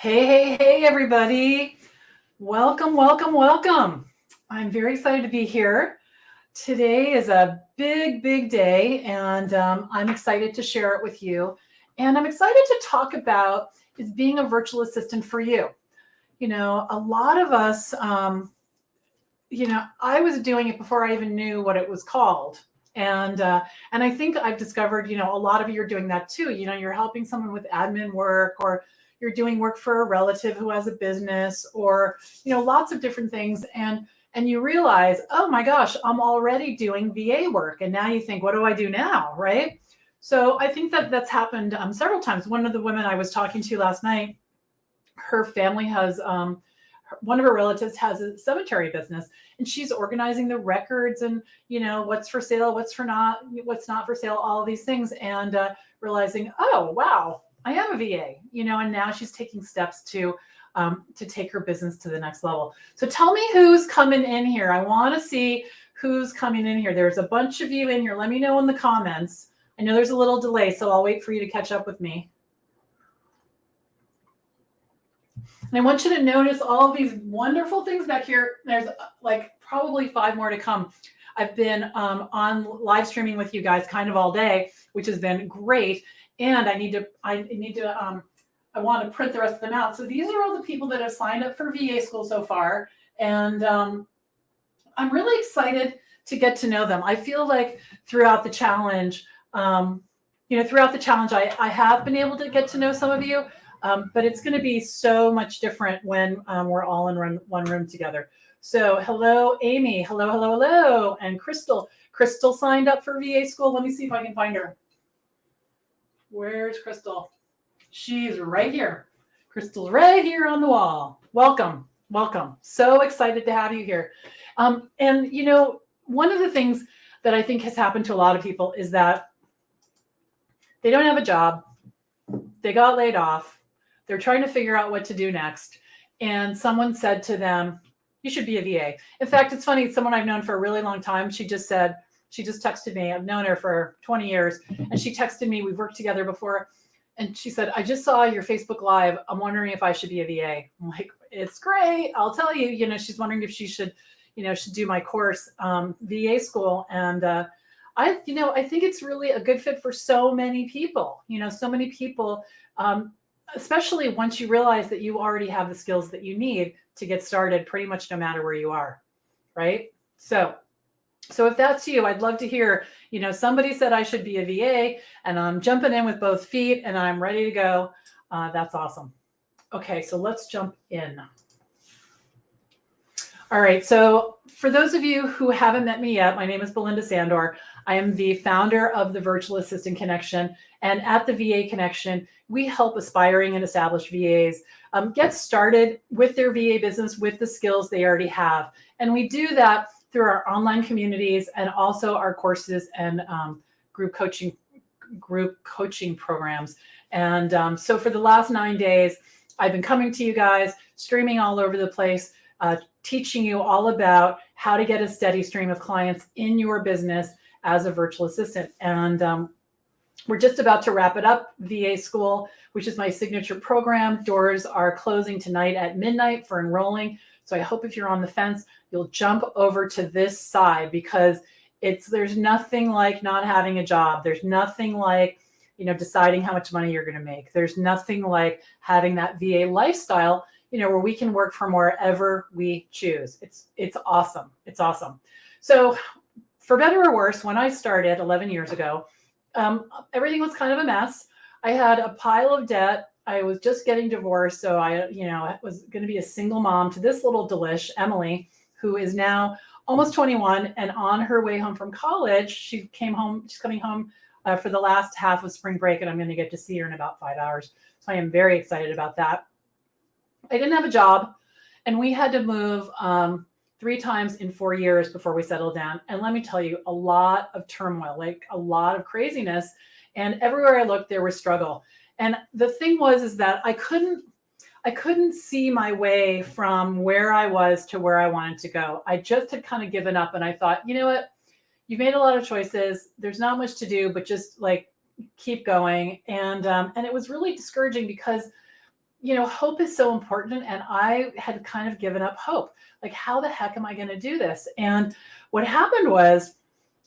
Hey, everybody. Welcome. I'm very excited to be here. Today is a big day, and I'm excited to share it with you. And I'm excited to talk about is being a virtual assistant for you. A lot of us, I was doing it before I even knew what it was called. And I think I've discovered, a lot of you are doing that too. You're helping someone with admin work, or you're doing work for a relative who has a business, or lots of different things. And you realize, oh my gosh, I'm already doing VA work. And now you think, what do I do now? Right. So I think that that's happened several times. One of the women I was talking to last night, her family has one of her relatives has a cemetery business, and she's organizing the records and what's for sale, what's not for sale, all of these things, and realizing, oh wow, I am a VA, and now she's taking steps to take her business to the next level. So tell me who's coming in here. I want to see who's coming in here. There's a bunch of you in here. Let me know in the comments. I know there's a little delay, so I'll wait for you to catch up with me. And I want you to notice all of these wonderful things back here. There's like probably 5 more to come. I've been on live streaming with you guys kind of all day, which has been great. And I want to print the rest of them out. So these are all the people that have signed up for VA school so far. And I'm really excited to get to know them. I feel like throughout the challenge, I have been able to get to know some of you. But it's going to be so much different when we're all in one room together. So hello, Amy. Hello. And Crystal. Crystal signed up for VA school. Let me see if I can find her. Where's Crystal? She's right here. Crystal's right here on the wall. Welcome. So excited to have you here. And one of the things that I think has happened to a lot of people is that they don't have a job. They got laid off. They're trying to figure out what to do next. And someone said to them, you should be a VA. In fact, it's funny, someone I've known for a really long time, she just texted me. I've known her for 20 years. And she texted me, we've worked together before. And she said, I just saw your Facebook Live. I'm wondering if I should be a VA. I'm like, it's great. I'll tell you, she's wondering if she should do my course, VA school. And I think it's really a good fit for so many people, especially once you realize that you already have the skills that you need to get started pretty much no matter where you are, right? So if that's you, I'd love to hear, somebody said I should be a VA, and I'm jumping in with both feet and I'm ready to go. That's awesome. Okay, so let's jump in. All right, so for those of you who haven't met me yet, my name is Belinda Sandor. I am the founder of the Virtual Assistant Connection, and at the VA Connection, we help aspiring and established VAs get started with their VA business with the skills they already have. And we do that through our online communities and also our courses and group coaching programs. And so for the last 9 days, I've been coming to you guys, streaming all over the place, teaching you all about how to get a steady stream of clients in your business as a virtual assistant. And we're just about to wrap it up. VA School, which is my signature program. Doors are closing tonight at midnight for enrolling. So I hope if you're on the fence, you'll jump over to this side, because there's nothing like not having a job. There's nothing like, deciding how much money you're going to make. There's nothing like having that VA lifestyle, where we can work from wherever we choose. It's awesome. It's awesome. So for better or worse, when I started 11 years ago, everything was kind of a mess. I had a pile of debt. I was just getting divorced. So I was going to be a single mom to this little delish, Emily, who is now almost 21 and on her way home from college. She's coming home for the last half of spring break, and I'm going to get to see her in about 5 hours. So I am very excited about that. I didn't have a job, and we had to move 3 times in 4 years before we settled down. And let me tell you, a lot of turmoil, like a lot of craziness. And everywhere I looked, there was struggle. And the thing is that I couldn't see my way from where I was to where I wanted to go. I just had kind of given up, and I thought, you know what? You've made a lot of choices. There's not much to do, but just like keep going. And it was really discouraging, because hope is so important. And I had kind of given up hope. Like, how the heck am I going to do this? And what happened was,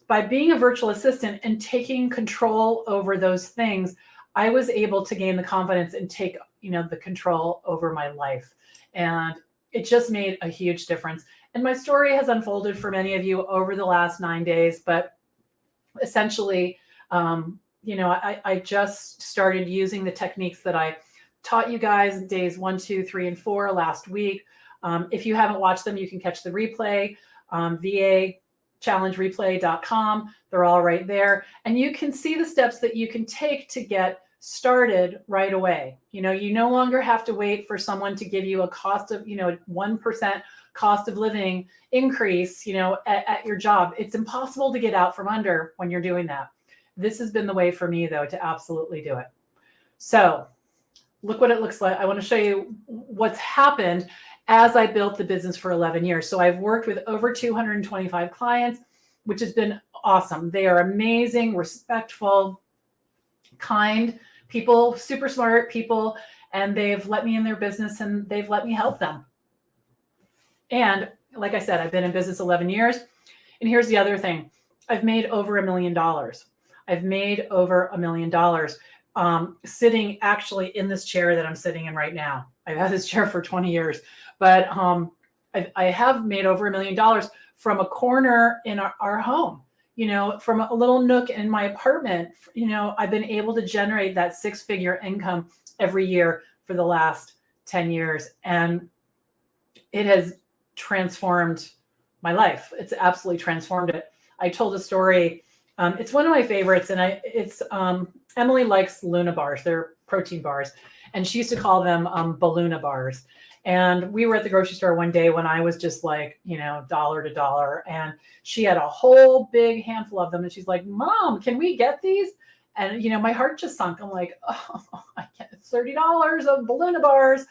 by being a virtual assistant and taking control over those things, I was able to gain the confidence and take, the control over my life. And it just made a huge difference. And my story has unfolded for many of you over the last 9 days, but essentially, I just started using the techniques that I taught you guys days 1, 2, 3, and 4 last week. If you haven't watched them, you can catch the replay, VAchallengereplay.com. They're all right there. And you can see the steps that you can take to get started right away. You no longer have to wait for someone to give you a cost of, 1% cost of living increase, at your job. It's impossible to get out from under when you're doing that. This has been the way for me, though, to absolutely do it. So look what it looks like. I want to show you what's happened as I built the business for 11 years. So I've worked with over 225 clients, which has been awesome. They are amazing, respectful, kind people, super smart people, and they've let me in their business and they've let me help them. And like I said, I've been in business 11 years. And here's the other thing. I've made over $1 million. I've made over $1 million sitting actually in this chair that I'm sitting in right now. I've had this chair for 20 years, but I have made over $1 million from a corner in our home, from a little nook in my apartment. I've been able to generate that 6-figure income every year for the last 10 years. And it has transformed my life. It's absolutely transformed it. I told a story. It's one of my favorites, and it's Emily likes Luna bars. They're protein bars, and she used to call them Baluna bars. And we were at the grocery store one day when I was just like, dollar to dollar, and she had a whole big handful of them, and she's like, "Mom, can we get these?" And my heart just sunk. I'm like, "Oh, I can't. It's $30 of Baluna bars."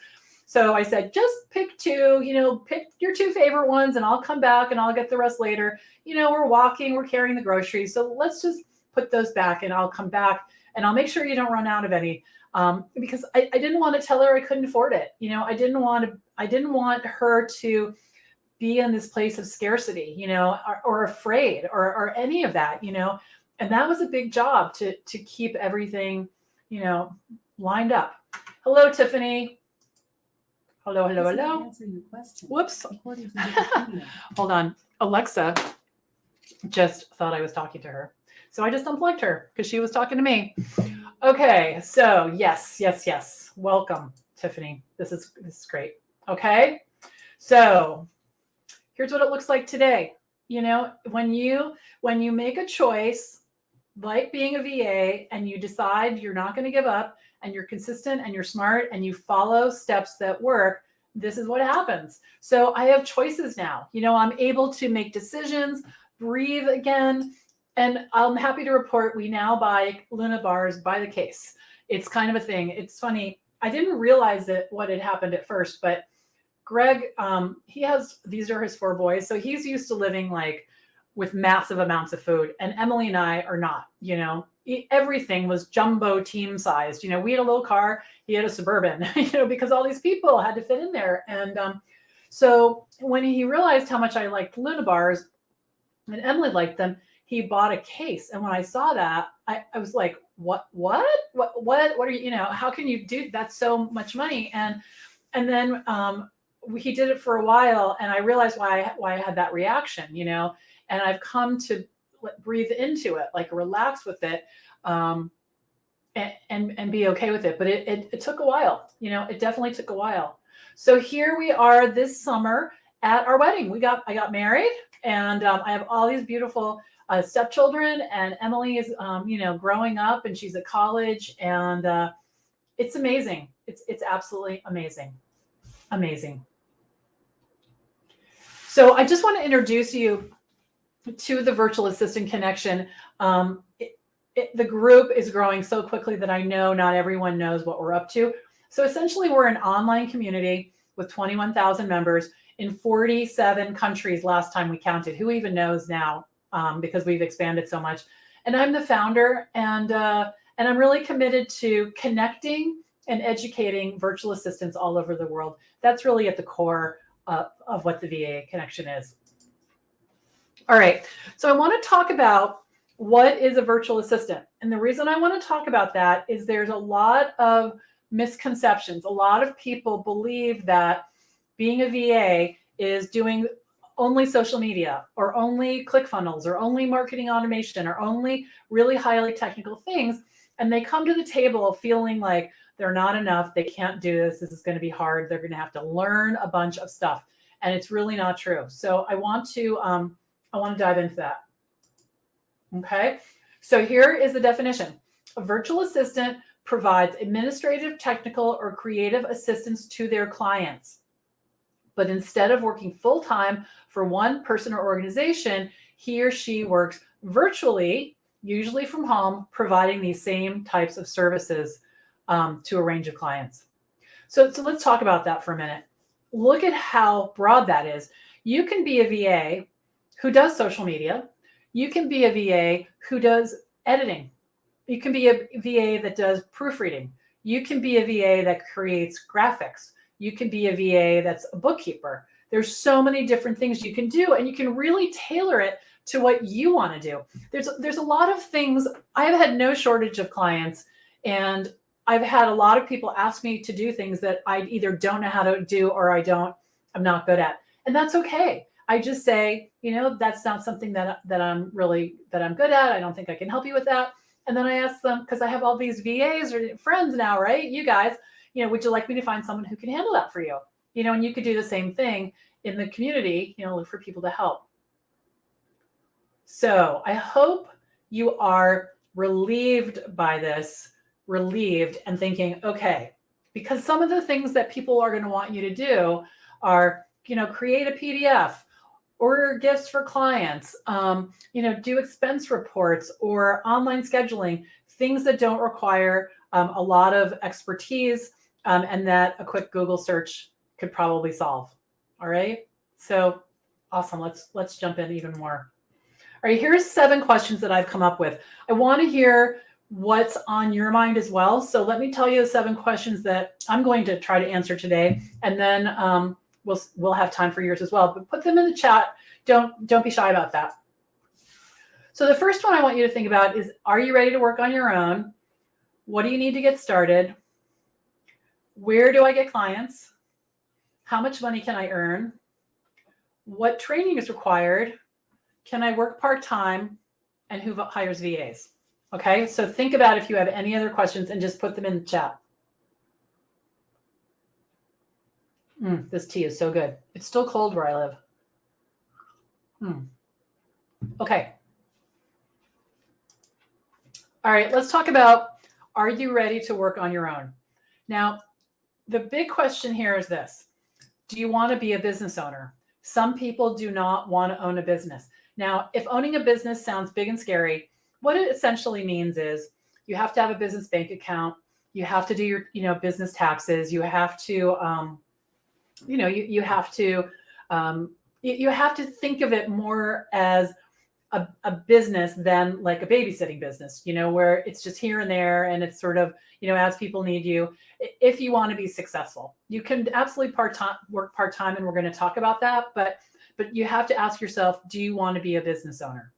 So I said, just pick 2, pick your 2 favorite ones, and I'll come back and I'll get the rest later. We're walking, we're carrying the groceries. So let's just put those back and I'll come back and I'll make sure you don't run out of any. Because I didn't want to tell her I couldn't afford it. I didn't want her to be in this place of scarcity, or afraid or any of that, and that was a big job to keep everything, lined up. Hello, Tiffany. Hello. Answer your question. Whoops. According to Wikipedia. Hold on. Alexa just thought I was talking to her. So I just unplugged her because she was talking to me. Okay. So yes. Welcome, Tiffany. This is great. Okay. So here's what it looks like today. When you make a choice, like being a VA, and you decide you're not going to give up, and you're consistent and you're smart and you follow steps that work, this is what happens. So I have choices now. I'm able to make decisions, breathe again. And I'm happy to report we now buy Luna bars by the case. It's kind of a thing. It's funny. I didn't realize what had happened at first, but Greg, these are his 4 boys. So he's used to living like with massive amounts of food. And Emily and I are not, everything was jumbo team sized. We had a little car, he had a Suburban, because all these people had to fit in there. And so when he realized how much I liked Luna bars and Emily liked them, he bought a case. And when I saw that, I was like, what are you, how can you do that? So much money. And then he did it for a while, and I realized why I had that reaction, and I've come to breathe into it, like relax with it, and be okay with it. But it took a while, it definitely took a while. So here we are this summer at our wedding. I got married, and I have all these beautiful stepchildren, and Emily is, growing up, and she's at college, and it's amazing. It's absolutely amazing. Amazing. So I just want to introduce you to the Virtual Assistant Connection. The group is growing so quickly that I know not everyone knows what we're up to. So essentially, we're an online community with 21,000 members in 47 countries last time we counted. Who even knows now, because we've expanded so much. And I'm the founder, and I'm really committed to connecting and educating virtual assistants all over the world. That's really at the core of what the VA connection is. All right, so I want to talk about what is a virtual assistant. And the reason I want to talk about that is there's a lot of misconceptions. A lot of people believe that being a VA is doing only social media or only ClickFunnels or only marketing automation or only really highly technical things. And they come to the table feeling like they're not enough. They can't do this. This is going to be hard. They're going to have to learn a bunch of stuff. And it's really not true. So I want to dive into that. Okay. So here is the definition. A virtual assistant provides administrative, technical, or creative assistance to their clients. But instead of working full-time for one person or organization, he or she works virtually, usually from home, providing these same types of services to a range of clients. So let's talk about that for a minute. Look at how broad that is. You can be a VA who does social media. You can be a VA who does editing. You can be a VA that does proofreading. You can be a VA that creates graphics. You can be a VA that's a bookkeeper. There's so many different things you can do, and you can really tailor it to what you want to do. There's a lot of things. I have had no shortage of clients, and I've had a lot of people ask me to do things that I either don't know how to do or I'm not good at. And that's okay. I just say, that's not something that I'm good at. I don't think I can help you with that. And then I ask them, because I have all these VAs or friends now, right? You guys, would you like me to find someone who can handle that for you? And you could do the same thing in the community, look for people to help. So I hope you are relieved by this, and thinking, okay, because some of the things that people are going to want you to do are, create a PDF, order gifts for clients, do expense reports or online scheduling, things that don't require a lot of expertise and that a quick Google search could probably solve. All right. So awesome. Let's jump in even more. All right. Here's 7 questions that I've come up with. I want to hear what's on your mind as well. So let me tell you the 7 questions that I'm going to try to answer today. And then we'll have time for yours as well, but put them in the chat. Don't be shy about that. So the first one I want you to think about is, are you ready to work on your own? What do you need to get started? Where do I get clients? How much money can I earn? What training is required? Can I work part-time? And who hires VAs? Okay, so think about if you have any other questions and just put them in the chat. This tea is so good. It's still cold where I live. Okay. All right, let's talk about, are you ready to work on your own? Now, the big question here is this. Do you want to be a business owner? Some people do not want to own a business. Now, if owning a business sounds big and scary, what it essentially means is you have to have a business bank account. You have to do your, business taxes. You have to, you have to think of it more as a business than like a babysitting business, where it's just here and there and it's sort of, as people need you. If you want to be successful, you can absolutely work part-time, and we're going to talk about that. But you have to ask yourself, do you want to be a business owner?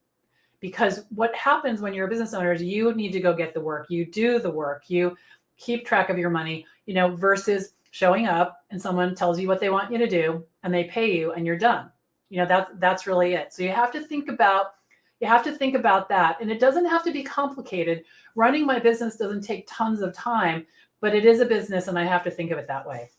Because what happens when you're a business owner is you need to go get the work. You do the work. You keep track of your money, versus showing up and someone tells you what they want you to do and they pay you and you're done. That's really it. So you have to think about that. And it doesn't have to be complicated. Running my business doesn't take tons of time, but it is a business and I have to think of it that way.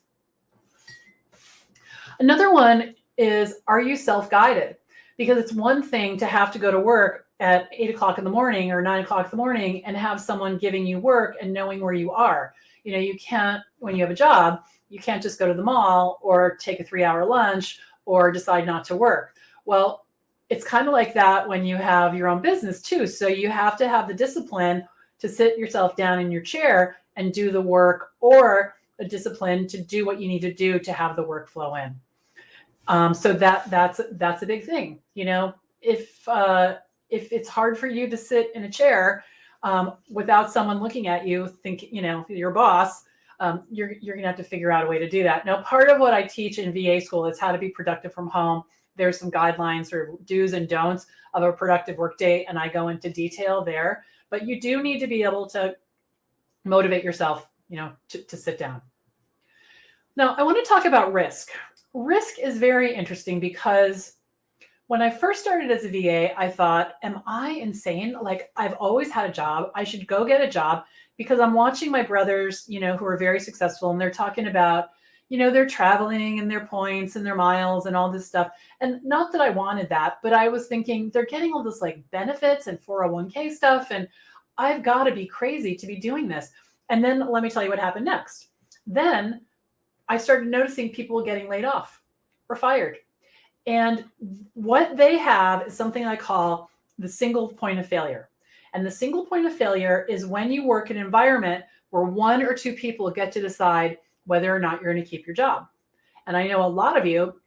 Another one is, are you self-guided? Because it's one thing to have to go to work at 8 o'clock in the morning or 9 o'clock in the morning and have someone giving you work and knowing where you are. You can't, when you have a job, you can't just go to the mall or take a 3-hour lunch or decide not to work. Well, it's kind of like that when you have your own business too. So you have to have the discipline to sit yourself down in your chair and do the work, or a discipline to do what you need to do to have the work flow in. So that's a big thing. If it's hard for you to sit in a chair without someone looking at you, think, your boss, you're going to have to figure out a way to do that. Now, part of what I teach in VA school is how to be productive from home. There's some guidelines or do's and don'ts of a productive workday, and I go into detail there. But you do need to be able to motivate yourself, to sit down. Now, I want to talk about risk. Risk is very interesting because when I first started as a VA, I thought, am I insane? Like, I've always had a job. I should go get a job, because I'm watching my brothers, who are very successful, and they're talking about, they're traveling and their points and their miles and all this stuff. And not that I wanted that, but I was thinking they're getting all this like benefits and 401k stuff. And I've got to be crazy to be doing this. And then let me tell you what happened next. Then I started noticing people getting laid off or fired. And what they have is something I call the single point of failure. And the single point of failure is when you work in an environment where one or two people get to decide whether or not you're going to keep your job. And I know a lot of you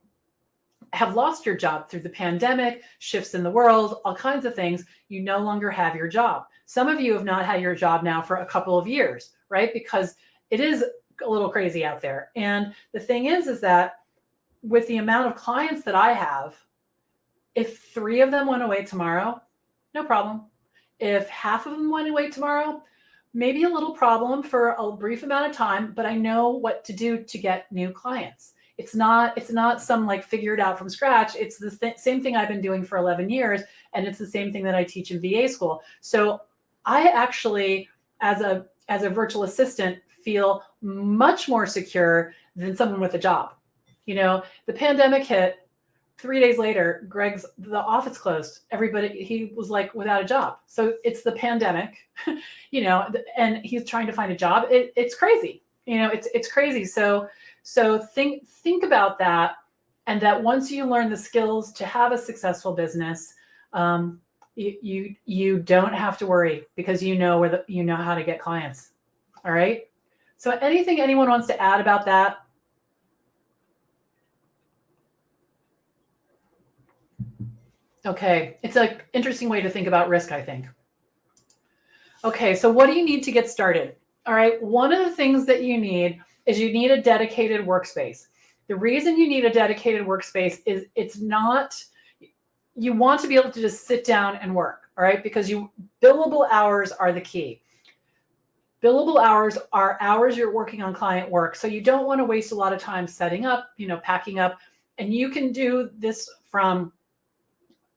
have lost your job through the pandemic, shifts in the world, all kinds of things. You no longer have your job. Some of you have not had your job now for a couple of years, right? Because it is a little crazy out there. And the thing is that with the amount of clients that I have, if 3 of them went away tomorrow, no problem. If half of them went away tomorrow, maybe a little problem for a brief amount of time, but I know what to do to get new clients. It's not some like figure it out from scratch. It's the same thing I've been doing for 11 years. And it's the same thing that I teach in VA school. So I actually, as a virtual assistant, feel much more secure than someone with a job. The pandemic hit. 3 days later, the office closed. Everybody, he was like without a job. So it's the pandemic, and he's trying to find a job. It's crazy. It's crazy. So think about that. And that once you learn the skills to have a successful business, you don't have to worry, because you know how to get clients. All right. So anything anyone wants to add about that? Okay, it's an interesting way to think about risk, I think. Okay, so what do you need to get started? All right, one of the things that you need is you need a dedicated workspace. The reason you need a dedicated workspace is you want to be able to just sit down and work, all right? Because billable hours are the key. Billable hours are hours you're working on client work. So you don't want to waste a lot of time setting up, packing up. And you can do this from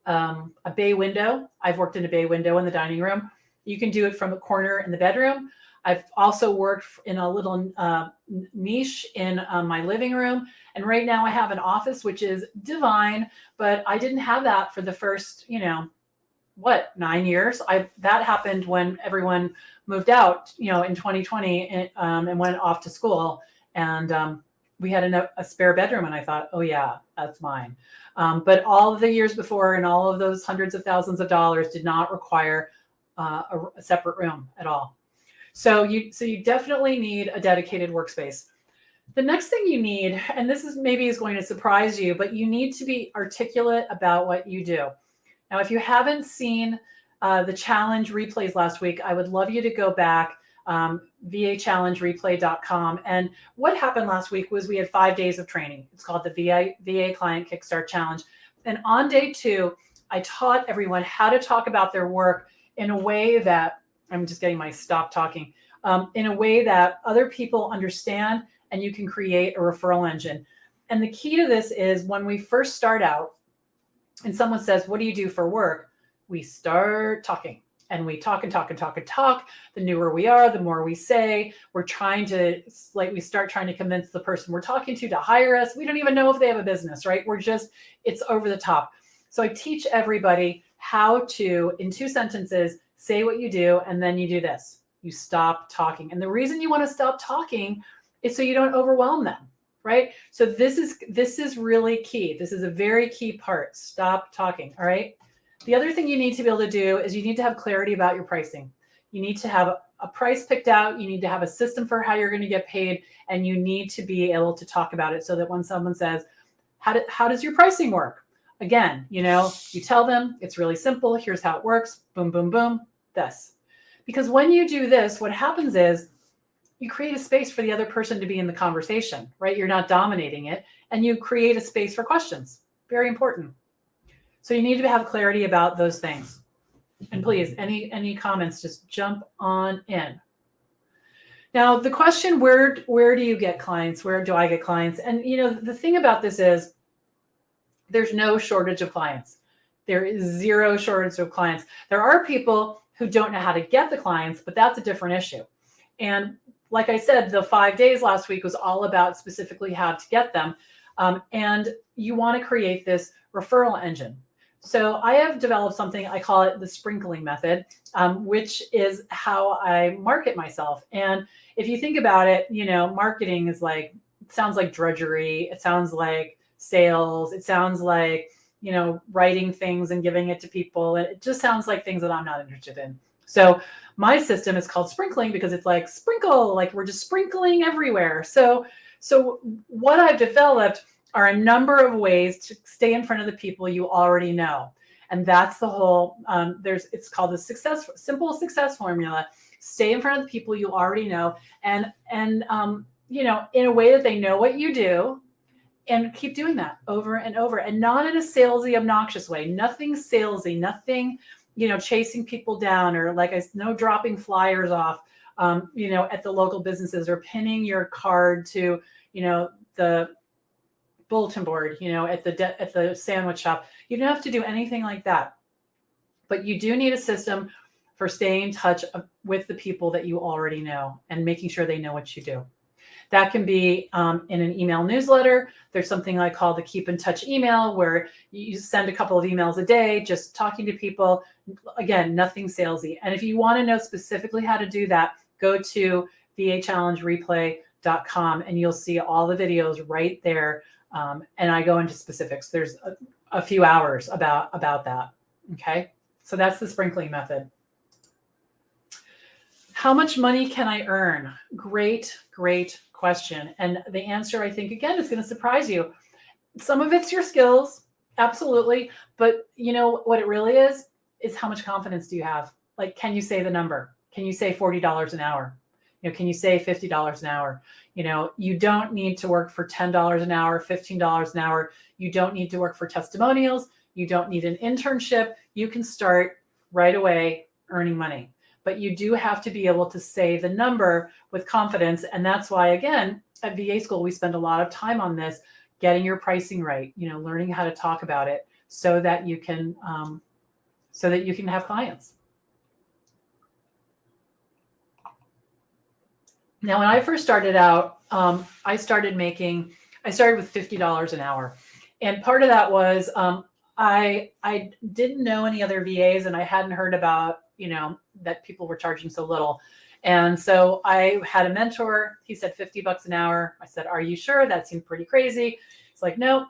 a bay window. I've worked in a bay window in the dining room. You can do it from a corner in the bedroom. I've also worked in a little niche in my living room. And right now I have an office, which is divine, but I didn't have that for the first, 9 years. That happened when everyone moved out, in 2020 and went off to school. And we had a spare bedroom, and I thought, oh yeah, that's mine. But all of the years before and all of those hundreds of thousands of dollars did not require a separate room at all. So you definitely need a dedicated workspace. The next thing you need, and this is going to surprise you, but you need to be articulate about what you do. Now, if you haven't seen the challenge replays last week, I would love you to go back, vachallengereplay.com. And what happened last week was we had 5 days of training. It's called the VA Client Kickstart Challenge. And on day 2, I taught everyone how to talk about their work in a way that, I'm just getting my stop talking, in a way that other people understand, and you can create a referral engine. And the key to this is when we first start out and someone says, what do you do for work? We start talking, and we talk and talk and talk and talk. The newer we are, the more we say. We start trying to convince the person we're talking to hire us. We don't even know if they have a business, right? It's over the top. So I teach everybody how to, in 2 sentences, say what you do, and then you do this. You stop talking. And the reason you want to stop talking is so you don't overwhelm them, right? So this is really key. This is a very key part. Stop talking, all right? The other thing you need to be able to do is you need to have clarity about your pricing. You need to have a price picked out. You need to have a system for how you're going to get paid, and you need to be able to talk about it so that when someone says, how does your pricing work? Again, you tell them it's really simple. Here's how it works. Boom, boom, boom. This. Because when you do this, what happens is you create a space for the other person to be in the conversation, right? You're not dominating it, and you create a space for questions. Very important. So you need to have clarity about those things. And please, any comments, just jump on in. Now, the question, where do you get clients? Where do I get clients? And the thing about this is there's no shortage of clients. There is zero shortage of clients. There are people who don't know how to get the clients, but that's a different issue. And like I said, the 5 days last week was all about specifically how to get them. And you want to create this referral engine. So I have developed something, I call it the sprinkling method, which is how I market myself. And if you think about it, marketing is it sounds like drudgery. It sounds like sales. It sounds like, writing things and giving it to people. It just sounds like things that I'm not interested in. So my system is called sprinkling because it's like sprinkle, like we're just sprinkling everywhere. So what I've developed are a number of ways to stay in front of the people you already know. And that's the whole, it's called the simple success formula. Stay in front of the people you already know and in a way that they know what you do, and keep doing that over and over, and not in a salesy, obnoxious way. Nothing salesy, nothing, chasing people down, or no dropping flyers off, at the local businesses, or pinning your card to, the bulletin board, at the sandwich shop. You don't have to do anything like that, but you do need a system for staying in touch with the people that you already know and making sure they know what you do. That can be in an email newsletter. There's something I call the keep in touch email, where you send a couple of emails a day, just talking to people. Again, nothing salesy. And if you want to know specifically how to do that, go to vachallengereplay.com and you'll see all the videos right there. And I go into specifics. There's a few hours about that. Okay. So that's the sprinkling method. How much money can I earn? Great question. And the answer, I think, again, is going to surprise you. Some of it's your skills, absolutely. But what it really is how much confidence do you have? Can you say the number? Can you say $40 an hour? Can you say $50 an hour? You don't need to work for $10 an hour, $15 an hour. You don't need to work for testimonials. You don't need an internship. You can start right away earning money. But you do have to be able to say the number with confidence. And that's why, again, at VA School, we spend a lot of time on this, getting your pricing right, learning how to talk about it so that you can have clients. Now, when I first started out, I started with $50 an hour. And part of that was I didn't know any other VAs, and I hadn't heard about, that people were charging so little. And so I had a mentor. He said $50 an hour. I said, are you sure? That seemed pretty crazy. It's like, no.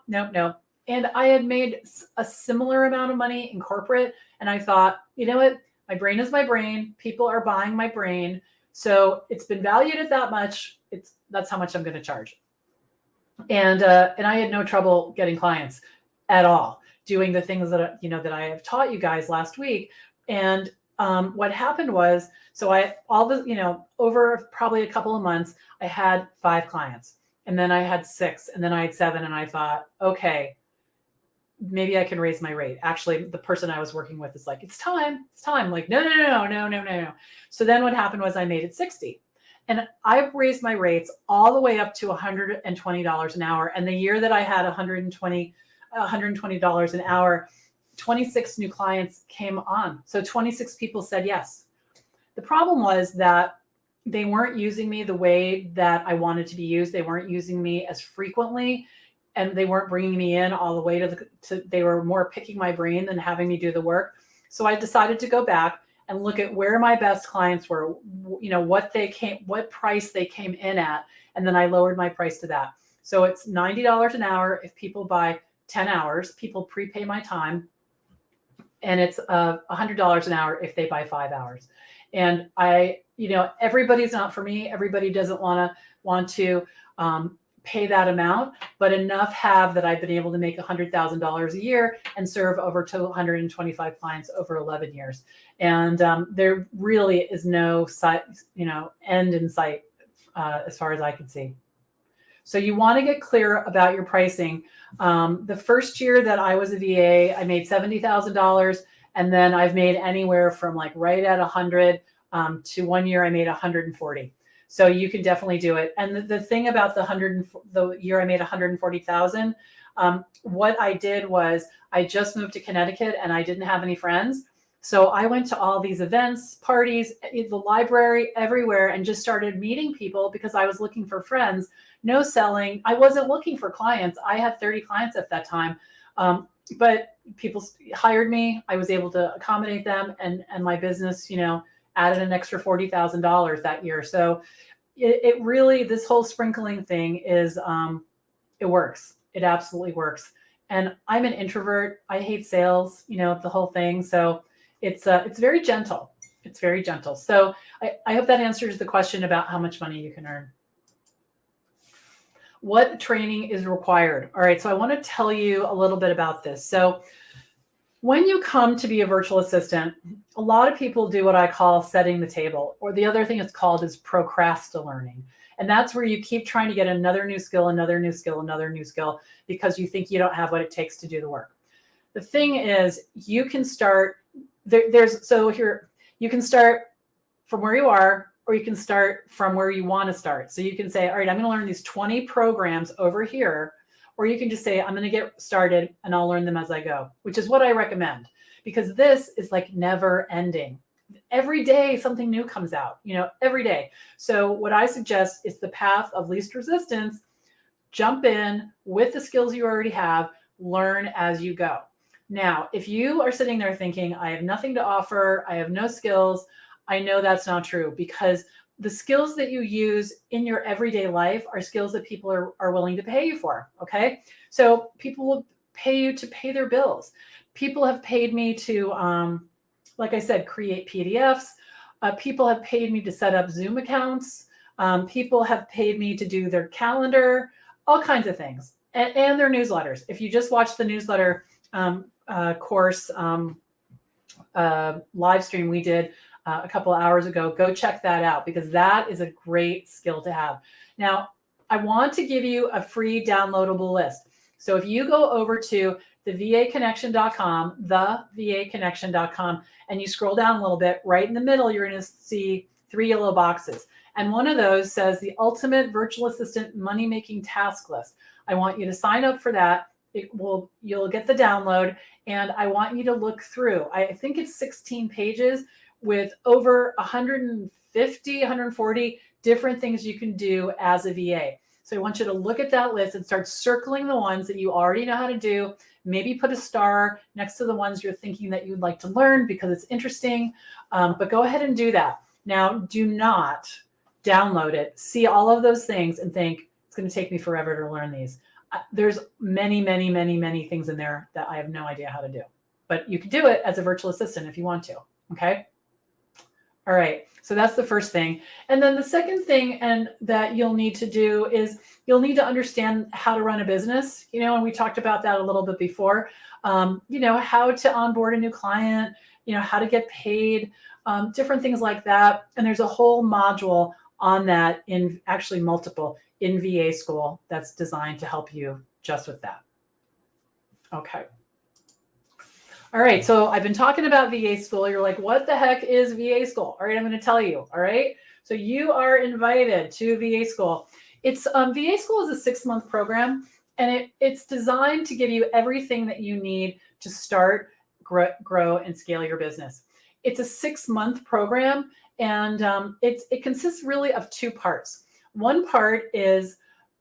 And I had made a similar amount of money in corporate. And I thought, you know what? My brain is my brain. People are buying my brain. So it's been valued at that much. That's how much I'm going to charge. And I had no trouble getting clients at all, doing the things that I have taught you guys last week. And what happened was, over probably a couple of months, I had 5 clients, and then I had 6, and then I had 7, and I thought, okay, maybe I can raise my rate. Actually, the person I was working with is like, it's time. Like, no. So then what happened was I made it 60, and I raised my rates all the way up to $120 an hour. And the year that I had $120 an hour, 26 new clients came on. So 26 people said yes. The problem was that they weren't using me the way that I wanted to be used. They weren't using me as frequently, and they weren't bringing me in all the way they were more picking my brain than having me do the work. So I decided to go back and look at where my best clients were, what price they came in at. And then I lowered my price to that. So it's $90 an hour if people buy 10 hours, people prepay my time. And it's $100 an hour if they buy 5 hours. And everybody's not for me. Everybody doesn't want to pay that amount, but enough have that I've been able to make $100,000 a year and serve over 225 clients over 11 years. And there really is no end in sight as far as I can see. So you want to get clear about your pricing. The first year that I was a VA, I made $70,000, and then I've made anywhere from like right at 100 to 1 year I made 140. So you can definitely do it. And the thing about the year I made 140,000, what I did was I just moved to Connecticut and I didn't have any friends. So I went to all these events, parties, the library, everywhere, and just started meeting people because I was looking for friends. No selling. I wasn't looking for clients. I had 30 clients at that time. But people hired me. I was able to accommodate them, and my business, added an extra $40,000 that year. So it really, this whole sprinkling thing is, it works. It absolutely works. And I'm an introvert. I hate sales, the whole thing. So it's very gentle. It's very gentle. So I hope that answers the question about how much money you can earn. What training is required? All right, so I want to tell you a little bit about this. So when you come to be a virtual assistant, a lot of people do what I call setting the table, or the other thing it's called is procrastinating. And that's where you keep trying to get another new skill, another new skill, another new skill, because you think you don't have what it takes to do the work. The thing is, you can start you can start from where you are, or you can start from where you want to start. So you can say, all right, I'm going to learn these 20 programs over here, or you can just say, I'm going to get started and I'll learn them as I go, which is what I recommend, because this is like never ending. Every day something new comes out, every day. So what I suggest is the path of least resistance. Jump in with the skills you already have, learn as you go. Now, if you are sitting there thinking, I have nothing to offer, I have no skills, I know that's not true, because the skills that you use in your everyday life are skills that people are willing to pay you for. Okay. So people will pay you to pay their bills. People have paid me to, like I said, create PDFs. People have paid me to set up Zoom accounts. People have paid me to do their calendar, all kinds of things, and their newsletters. If you just watch the newsletter course live stream we did a couple of hours ago, go check that out, because that is a great skill to have. Now, I want to give you a free downloadable list. So if you go over to thevaconnection.com, thevaconnection.com, and you scroll down a little bit, right in the middle, you're going to see 3 yellow boxes. And one of those says the Ultimate Virtual Assistant Money-Making Task List. I want you to sign up for that. You'll get the download, and I want you to look through. I think it's 16 pages with over 150, 140 different things you can do as a VA. So I want you to look at that list and start circling the ones that you already know how to do. Maybe put a star next to the ones you're thinking that you'd like to learn because it's interesting. But go ahead and do that. Now, do not download it, see all of those things, and think it's going to take me forever to learn these. There's many, many, many, many things in there that I have no idea how to do. But you can do it as a virtual assistant if you want to. Okay? All right, so that's the first thing. And then the second thing that you'll need to do is you'll need to understand how to run a business, and we talked about that a little bit before, how to onboard a new client, how to get paid, different things like that. And there's a whole module on that, in actually multiple, in VA school, that's designed to help you just with that. Okay. All right, so I've been talking about VA school. You're like, what the heck is VA school? All right, I'm going to tell you. All right, so you are invited to VA school. It's VA school is a 6-month program, and it's designed to give you everything that you need to start, grow, and scale your business. It's a 6-month program, and it consists really of 2 parts. One part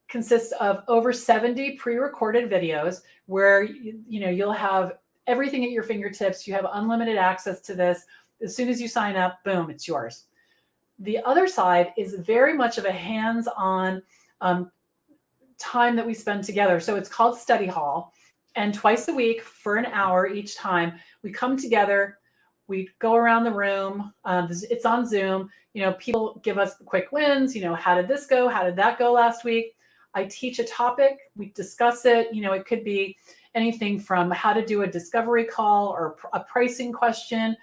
consists of over 70 pre-recorded videos where you'll have everything at your fingertips. You have unlimited access to this. As soon as you sign up, boom, it's yours. The other side is very much of a hands-on time that we spend together. So it's called Study Hall. And twice a week for an hour each time, we come together, we go around the room. It's on Zoom. People give us quick wins. How did this go? How did that go last week? I teach a topic. We discuss it. It could be anything from how to do a discovery call or a pricing question.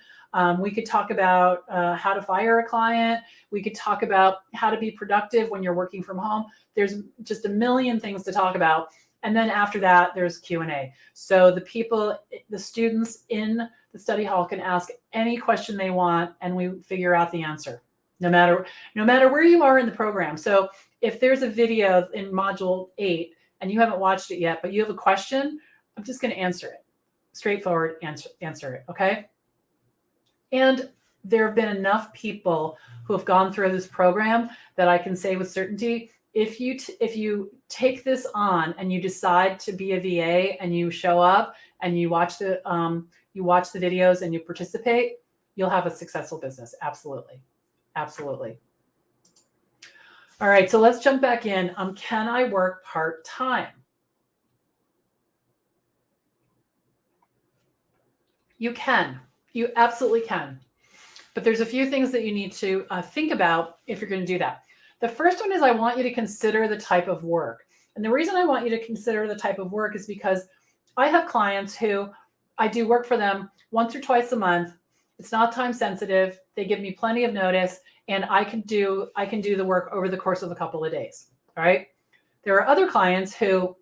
We could talk about how to fire a client. We could talk about how to be productive when you're working from home. There's just a million things to talk about. And then after that, there's Q&A. So the students in the study hall can ask any question they want, and we figure out the answer, no matter where you are in the program. So if there's a video in module 8 and you haven't watched it yet, but you have a question, I'm just going to answer it. Straightforward, answer it, okay? And there have been enough people who have gone through this program that I can say with certainty, if you take this on and you decide to be a VA and you show up and you watch the videos and you participate, you'll have a successful business. Absolutely. Absolutely. All right, so let's jump back in. Can I work part-time? You can. You absolutely can. But there's a few things that you need to think about if you're going to do that. The first one is I want you to consider the type of work. And the reason I want you to consider the type of work is because I have clients who I do work for them once or twice a month. It's not time sensitive. They give me plenty of notice, and I can do the work over the course of a couple of days. All right. There are other clients who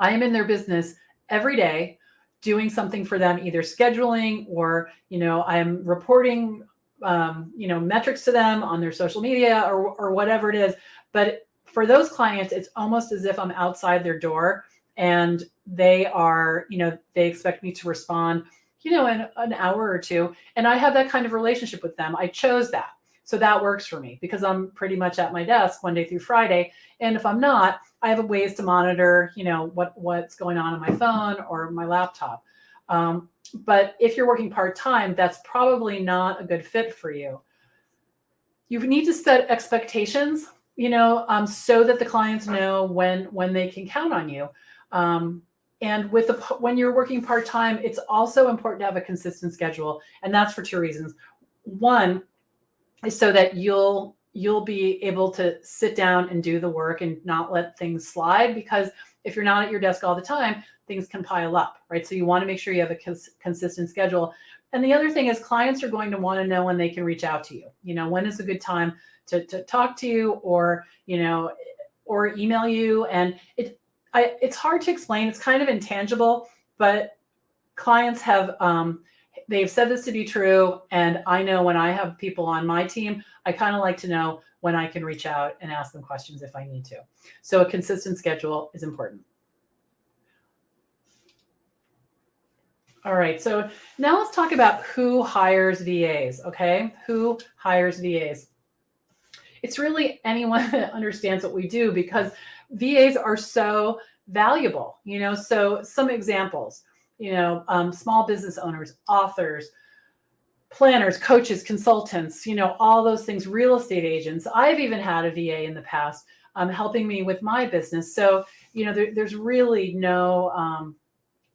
I am in their business every day doing something for them, either scheduling or, I'm reporting, metrics to them on their social media or whatever it is. But for those clients, it's almost as if I'm outside their door and they are, they expect me to respond, in an hour or two. And I have that kind of relationship with them. I chose that. So that works for me because I'm pretty much at my desk Monday through Friday. And if I'm not, I have ways to monitor, what's going on my phone or my laptop. But if you're working part-time, that's probably not a good fit for you. You need to set expectations, so that the clients know when they can count on you. And when you're working part-time, it's also important to have a consistent schedule. And that's for two reasons. One is so that you'll be able to sit down and do the work and not let things slide, because if you're not at your desk all the time, things can pile up, right? So you want to make sure you have a consistent schedule. And the other thing is clients are going to want to know when they can reach out to you. When is a good time to talk to you or email you. And it's hard to explain. It's kind of intangible, but clients have, they've said this to be true. And I know when I have people on my team, I kind of like to know when I can reach out and ask them questions if I need to. So a consistent schedule is important. All right, so now let's talk about who hires VAs, okay? Who hires VAs? It's really anyone that understands what we do, because VAs are so valuable, So some examples, small business owners, authors, planners, coaches, consultants, all those things, real estate agents. I've even had a VA in the past helping me with my business. So, there's really no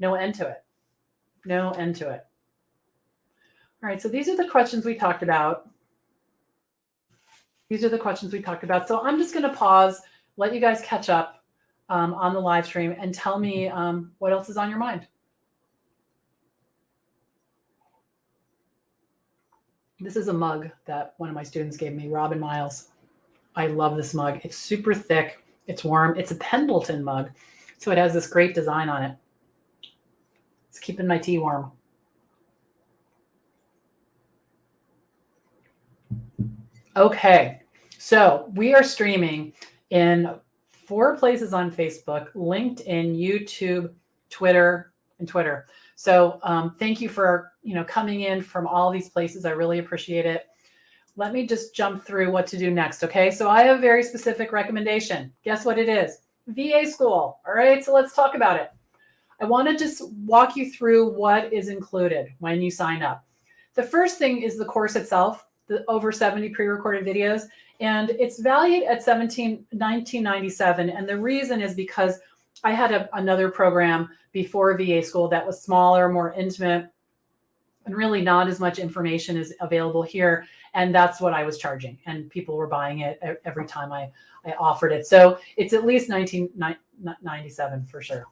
end to it. No end to it. All right, so these are the questions we talked about. So I'm just going to pause, let you guys catch up on the live stream and tell me what else is on your mind. This is a mug that one of my students gave me, Robin Miles. I love this mug. It's super thick. It's warm. It's a Pendleton mug. So it has this great design on it. It's keeping my tea warm. Okay, so we are streaming in 4 places on Facebook: LinkedIn, YouTube, Twitter, and Twitter. So thank you for coming in from all these places. I really appreciate it. Let me just jump through what to do next. Okay, so I have a very specific recommendation. Guess what it is? VA school. All right, so let's talk about it. I want to just walk you through what is included when you sign up. The first thing is the course itself, the over 70 pre-recorded videos, and it's valued at $19.97. And the reason is because I had another program before VA school that was smaller, more intimate, and really not as much information is available here. And that's what I was charging. And people were buying it every time I offered it. So it's at least $19.97 for sure.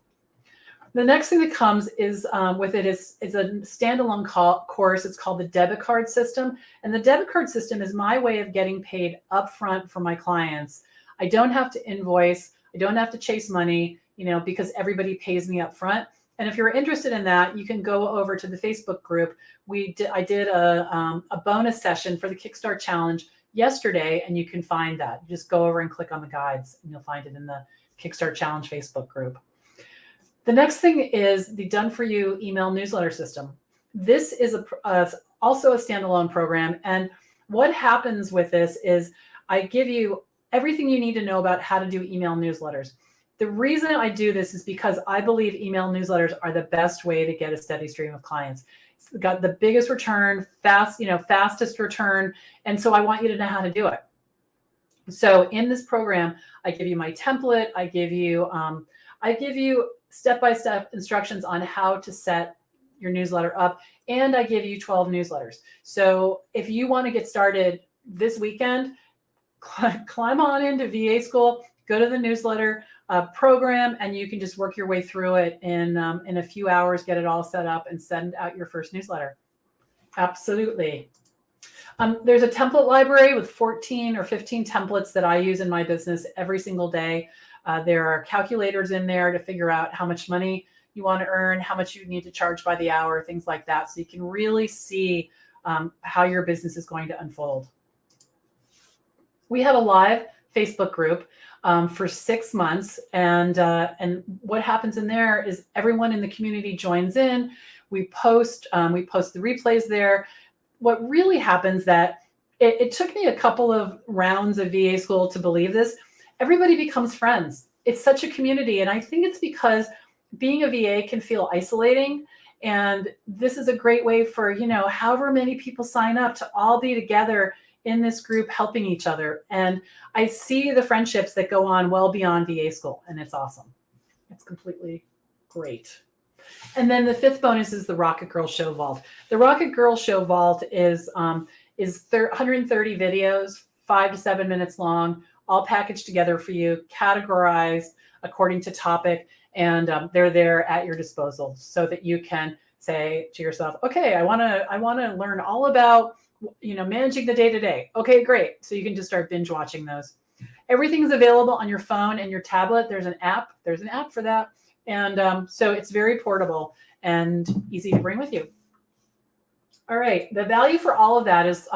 The next thing that comes is with it is a standalone course. It's called the debit card system. And the debit card system is my way of getting paid upfront for my clients. I don't have to invoice. I don't have to chase money, because everybody pays me upfront. And if you're interested in that, you can go over to the Facebook group. I did a bonus session for the Kickstart Challenge yesterday, and you can find that. You just go over and click on the guides, and you'll find it in the Kickstart Challenge Facebook group. The next thing is the Done For You email newsletter system. This is also a standalone program. And what happens with this is I give you everything you need to know about how to do email newsletters. The reason I do this is because I believe email newsletters are the best way to get a steady stream of clients. It's got the biggest return, fastest return. And so I want you to know how to do it. So in this program, I give you my template. I give you step-by-step instructions on how to set your newsletter up, and I give you 12 newsletters. So if you want to get started this weekend, climb on into VA School, go to the newsletter program, and you can just work your way through it in a few hours, get it all set up, and send out your first newsletter. Absolutely. There's a template library with 14 or 15 templates that I use in my business every single day. There are calculators in there to figure out how much money you want to earn, how much you need to charge by the hour, things like that. So you can really see how your business is going to unfold. We have a live Facebook group for 6 months. And what happens in there is everyone in the community joins in. We post the replays there. What really happens that it took me a couple of rounds of VA School to believe this. Everybody becomes friends. It's such a community. And I think it's because being a VA can feel isolating. And this is a great way for, however many people sign up to all be together in this group helping each other. And I see the friendships that go on well beyond VA School. And it's awesome. It's completely great. And then the fifth bonus is the Rocket Girl Show Vault. The Rocket Girl Show Vault is 130 videos, 5 to 7 minutes long, all packaged together for you, categorized according to topic, and they're there at your disposal so that you can say to yourself, okay, I want to learn all about managing the day-to-day. Okay, great. So you can just start binge watching those. Everything's available on your phone and your tablet. There's an app for that. And so it's very portable and easy to bring with you. All right. The value for all of that is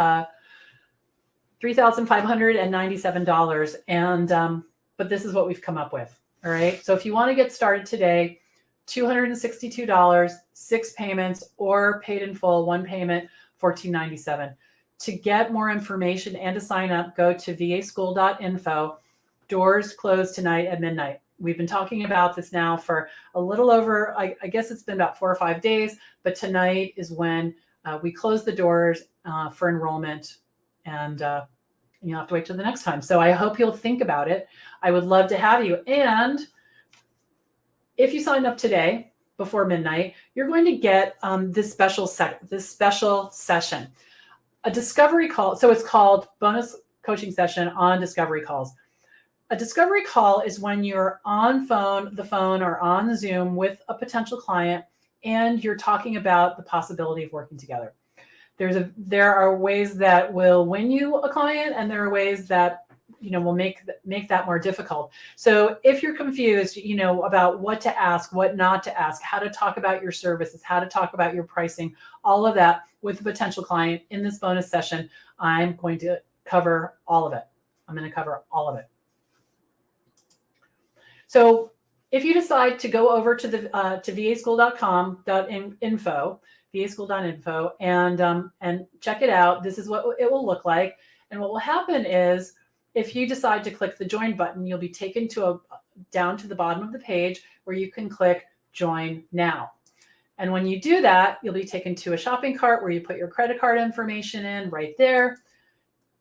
$3,597. And but this is what we've come up with. All right. So if you want to get started today, $262, 6 payments, or paid in full, 1 payment, $14.97. To get more information and to sign up, go to vaschool.info. Doors close tonight at midnight. We've been talking about this now for a little over, I guess it's been about 4 or 5 days, but tonight is when we close the doors for enrollment, and you'll have to wait till the next time. So I hope you'll think about it. I would love to have you. And if you sign up today before midnight, you're going to get this special session, a discovery call. So it's called Bonus Coaching Session on Discovery Calls. A discovery call is when you're on the phone or on Zoom with a potential client and you're talking about the possibility of working together. There are ways that will win you a client, and there are ways that will make that more difficult. So if you're confused, about what to ask, what not to ask, how to talk about your services, how to talk about your pricing, all of that with a potential client in this bonus session, I'm going to cover all of it. I'm going to cover all of it. So if you decide to go over to the to vaschool.com.info, vaschool.info, and check it out, this is what it will look like. And what will happen is, if you decide to click the join button, you'll be taken down to the bottom of the page where you can click join now. And when you do that, you'll be taken to a shopping cart where you put your credit card information in right there.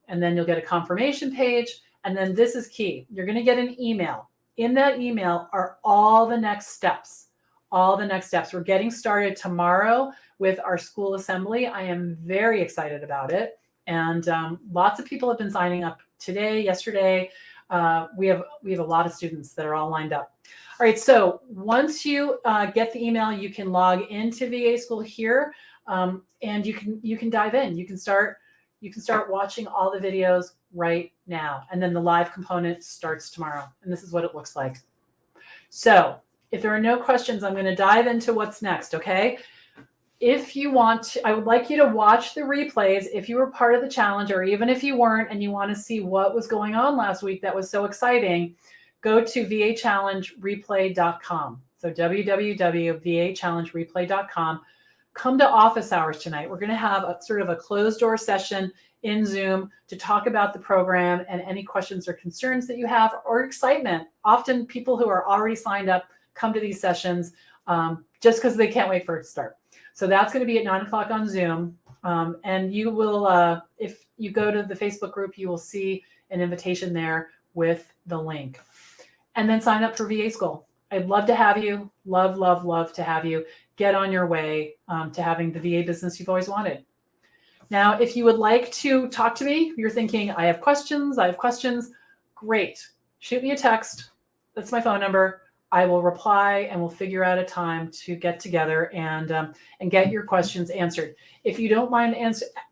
And then you'll get a confirmation page. And then this is key. You're going to get an email. In that email are all the next steps. We're getting started tomorrow with our school assembly. I am very excited about it. And lots of people have been signing up today, yesterday. We have a lot of students that are all lined up. All right, so once you get the email, you can log into VA School here, and you can dive in. You can start watching all the videos right now, and then the live component starts tomorrow. And this is what it looks like. So if there are no questions, I'm going to dive into what's next. Okay. If you want to, I would like you to watch the replays if you were part of the challenge, or even if you weren't and you want to see what was going on last week that was so exciting, go to vachallengereplay.com. So www.vachallengereplay.com. Come to office hours tonight. We're going to have a sort of a closed door session in Zoom to talk about the program and any questions or concerns that you have, or excitement. Often people who are already signed up come to these sessions just because they can't wait for it to start. So that's going to be at 9 o'clock on Zoom. And you will, if you go to the Facebook group, you will see an invitation there with the link. And then sign up for VA School. I'd love to have you. Love, love, love to have you. Get on your way to having the VA business you've always wanted. Now, if you would like to talk to me, you're thinking, I have questions. Great. Shoot me a text. That's my phone number. I will reply, and we'll figure out a time to get together and get your questions answered. If you don't mind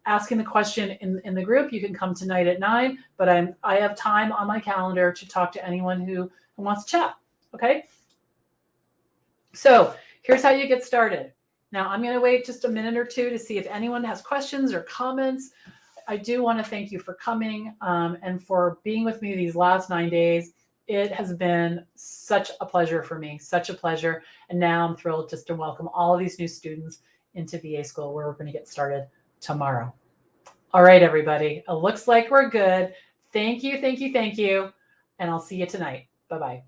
asking the question in the group, you can come tonight at 9, but I have time on my calendar to talk to anyone who wants to chat. Okay. So here's how you get started. Now I'm going to wait just a minute or two to see if anyone has questions or comments. I do want to thank you for coming and for being with me these last 9 days. It has been such a pleasure for me, such a pleasure. And now I'm thrilled just to welcome all of these new students into VA School, where we're going to get started tomorrow. All right, everybody. It looks like we're good. Thank you, thank you, thank you. And I'll see you tonight. Bye-bye.